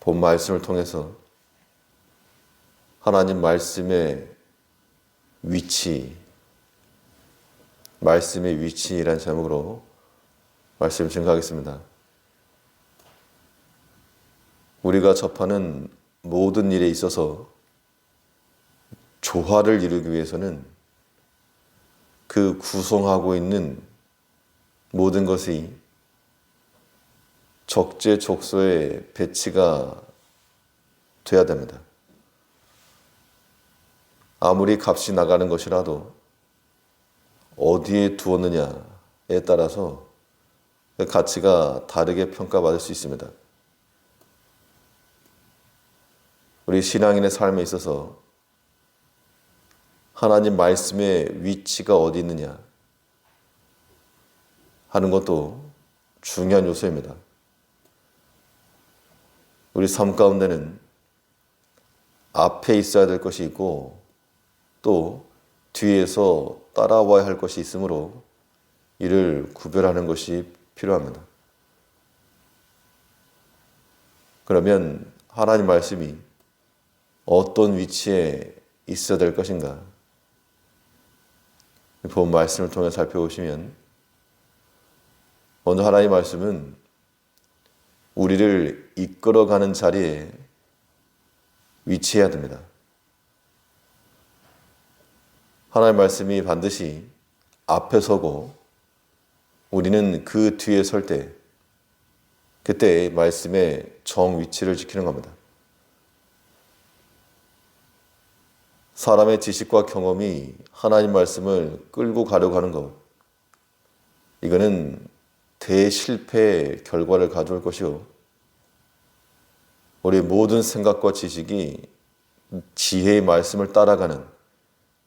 본 말씀을 통해서 하나님 말씀의 위치라는 제목으로 말씀을 증거하겠습니다. 우리가 접하는 모든 일에 있어서 조화를 이루기 위해서는 그 구성하고 있는 모든 것이 적재적소에 배치가 돼야 됩니다. 아무리 값이 나가는 것이라도 어디에 두었느냐에 따라서 그 가치가 다르게 평가받을 수 있습니다. 우리 신앙인의 삶에 있어서 하나님 말씀의 위치가 어디 있느냐 하는 것도 중요한 요소입니다. 우리 삶 가운데는 앞에 있어야 될 것이 있고 또 뒤에서 따라와야 할 것이 있으므로 이를 구별하는 것이 필요합니다. 그러면 하나님 말씀이 어떤 위치에 있어야 될 것인가? 본 말씀을 통해 살펴보시면 먼저 하나님의 말씀은 우리를 이끌어가는 자리에 위치해야 됩니다. 하나님의 말씀이 반드시 앞에 서고 우리는 그 뒤에 설 때 그때 말씀의 정 위치를 지키는 겁니다. 사람의 지식과 경험이 하나님 말씀을 끌고 가려고 하는 것, 이거는 대실패의 결과를 가져올 것이요, 우리 모든 생각과 지식이 지혜의 말씀을 따라가는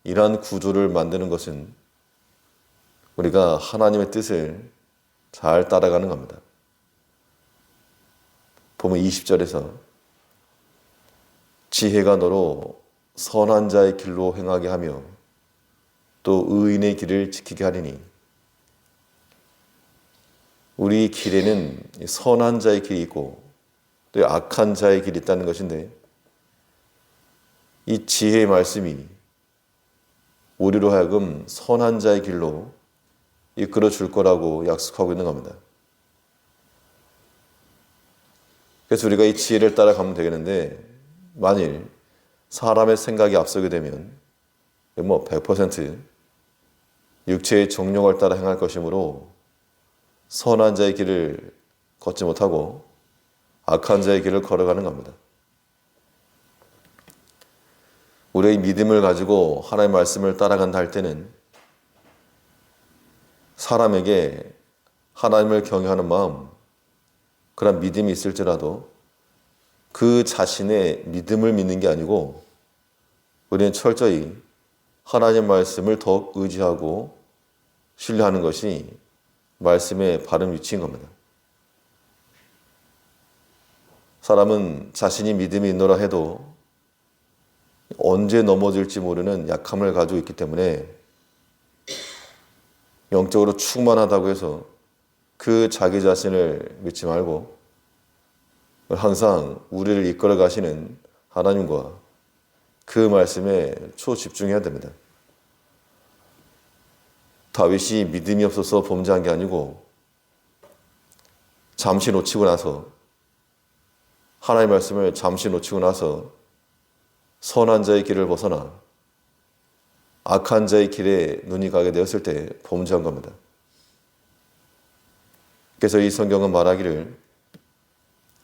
이러한 구조를 만드는 것은 우리가 하나님의 뜻을 잘 따라가는 겁니다. 보면 20절에서 지혜가 너로 선한 자의 길로 행하게 하며 또 의인의 길을 지키게 하리니, 우리 길에는 선한 자의 길이 있고 또 악한 자의 길이 있다는 것인데, 이 지혜의 말씀이 우리로 하여금 선한 자의 길로 이끌어 줄 거라고 약속하고 있는 겁니다. 그래서 우리가 이 지혜를 따라가면 되겠는데, 만일 사람의 생각이 앞서게 되면 100% 육체의 정욕을 따라 행할 것이므로 선한 자의 길을 걷지 못하고 악한 자의 길을 걸어가는 겁니다. 우리의 믿음을 가지고 하나님의 말씀을 따라간다 할 때는 사람에게 하나님을 경외하는 마음, 그런 믿음이 있을지라도 그 자신의 믿음을 믿는 게 아니고 우리는 철저히 하나님 말씀을 더욱 의지하고 신뢰하는 것이 말씀의 바른 위치인 겁니다. 사람은 자신이 믿음이 있노라 해도 언제 넘어질지 모르는 약함을 가지고 있기 때문에 영적으로 충만하다고 해서 그 자기 자신을 믿지 말고 항상 우리를 이끌어 가시는 하나님과 그 말씀에 초집중해야 됩니다. 다윗이 믿음이 없어서 범죄한 게 아니고 잠시 놓치고 나서, 하나님의 말씀을 잠시 놓치고 나서 선한 자의 길을 벗어나 악한 자의 길에 눈이 가게 되었을 때 범죄한 겁니다. 그래서 이 성경은 말하기를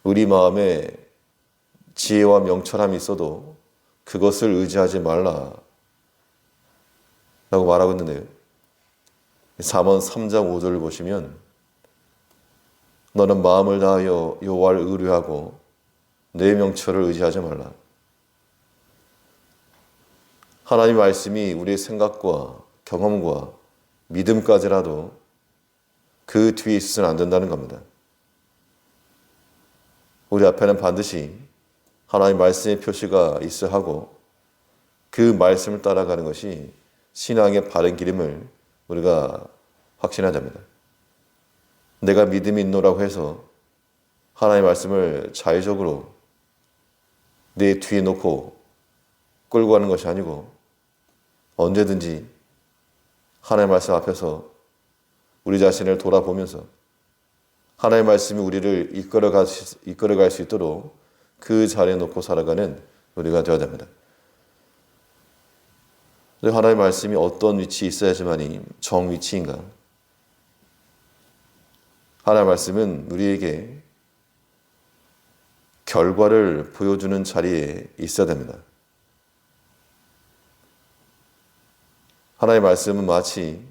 우리 마음에 지혜와 명철함이 있어도 그것을 의지하지 말라 라고 말하고 있는데요, 잠언 3장 5절을 보시면 너는 마음을 다하여 여호와를 의뢰하고 내 명철을 의지하지 말라. 하나님의 말씀이 우리의 생각과 경험과 믿음까지라도 그 뒤에 있어서는 안 된다는 겁니다. 우리 앞에는 반드시 하나님의 말씀의 표시가 있어야 하고 그 말씀을 따라가는 것이 신앙의 바른 길임을 우리가 확신해야 됩니다. 내가 믿음이 있노라고 해서 하나님의 말씀을 자의적으로 내 뒤에 놓고 끌고 가는 것이 아니고 언제든지 하나님의 말씀 앞에서 우리 자신을 돌아보면서 하나님의 말씀이 우리를 이끌어갈 수 있도록 그 자리에 놓고 살아가는 우리가 되어야 됩니다. 하나님의 말씀이 어떤 위치에 있어야지만이 정위치인가? 하나님의 말씀은 우리에게 결과를 보여주는 자리에 있어야 됩니다. 하나님의 말씀은 마치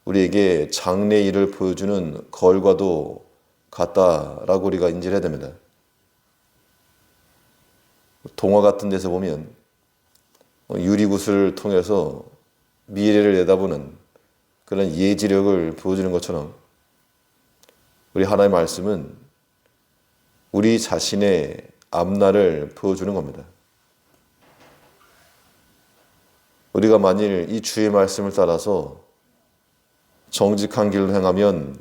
우리에게 장래 일을 보여주는 거울과도 같다라고 우리가 인지를 해야 됩니다. 동화 같은 데서 보면 유리구슬을 통해서 미래를 내다보는 그런 예지력을 보여주는 것처럼 우리 하나님의 말씀은 우리 자신의 앞날을 보여주는 겁니다. 우리가 만일 이 주의 말씀을 따라서 정직한 길로 행하면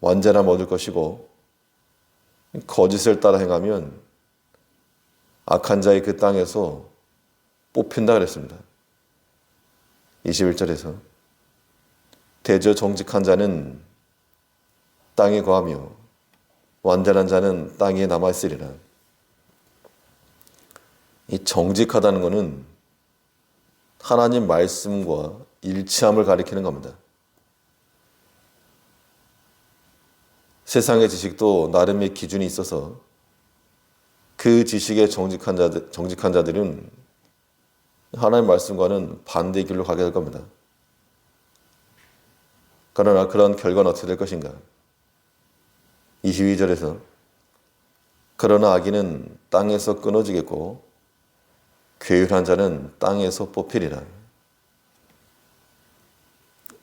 완전함 얻을 것이고 거짓을 따라 행하면 악한 자의 그 땅에서 뽑힌다 그랬습니다. 21절에서 대저 정직한 자는 땅에 거하며 완전한 자는 땅에 남아있으리라. 이 정직하다는 것은 하나님 말씀과 일치함을 가리키는 겁니다. 세상의 지식도 나름의 기준이 있어서 그 지식에 정직한 자들은 하나님의 말씀과는 반대의 길로 가게 될 겁니다. 그러나 그런 결과는 어떻게 될 것인가? 22절에서 그러나 악인은 땅에서 끊어지겠고 괴율한 자는 땅에서 뽑히리라.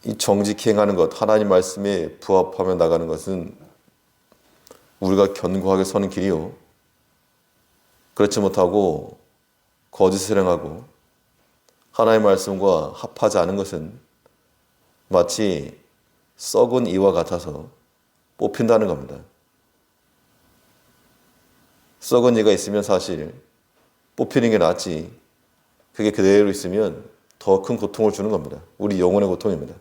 이 정직히 행하는 것, 하나님 말씀에 부합하며 나가는 것은 우리가 견고하게 서는 길이요, 그렇지 못하고 거짓을 행하고 하나님의 말씀과 합하지 않은 것은 마치 썩은 이와 같아서 뽑힌다는 겁니다. 썩은 이가 있으면 사실 뽑히는 게 낫지, 그게 그대로 있으면 더 큰 고통을 주는 겁니다. 우리 영혼의 고통입니다.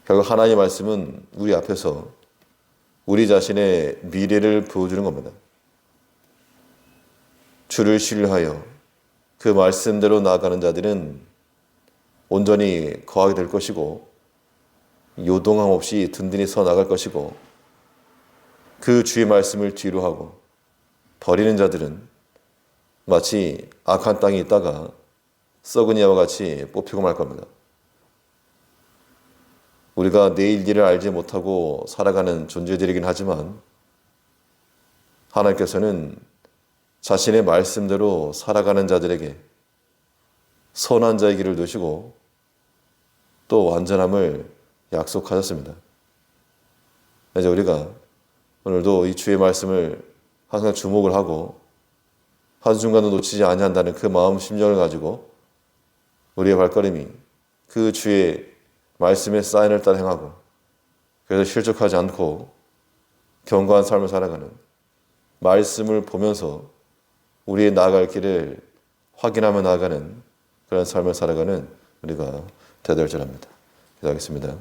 결국 하나님의 말씀은 우리 앞에서 우리 자신의 미래를 보여주는 겁니다. 주를 신뢰하여 그 말씀대로 나아가는 자들은 온전히 거하게 될 것이고 요동함 없이 든든히 서 나갈 것이고, 그 주의 말씀을 뒤로 하고 버리는 자들은 마치 악한 땅에 있다가 썩은 이와 같이 뽑히고 말 겁니다. 우리가 내일 일을 알지 못하고 살아가는 존재들이긴 하지만 하나님께서는 자신의 말씀대로 살아가는 자들에게 선한 자의 길을 두시고 또 완전함을 약속하셨습니다. 이제 우리가 오늘도 이 주의 말씀을 항상 주목을 하고 한순간도 놓치지 아니한다는 그 마음 심정을 가지고 우리의 발걸음이 그 주의 말씀의 사인을 따라 행하고, 그래서 실족하지 않고 견고한 삶을 살아가는, 말씀을 보면서 우리의 나아갈 길을 확인하며 나아가는 그런 삶을 살아가는 우리가 되어야 될 줄 압니다. 기도하겠습니다.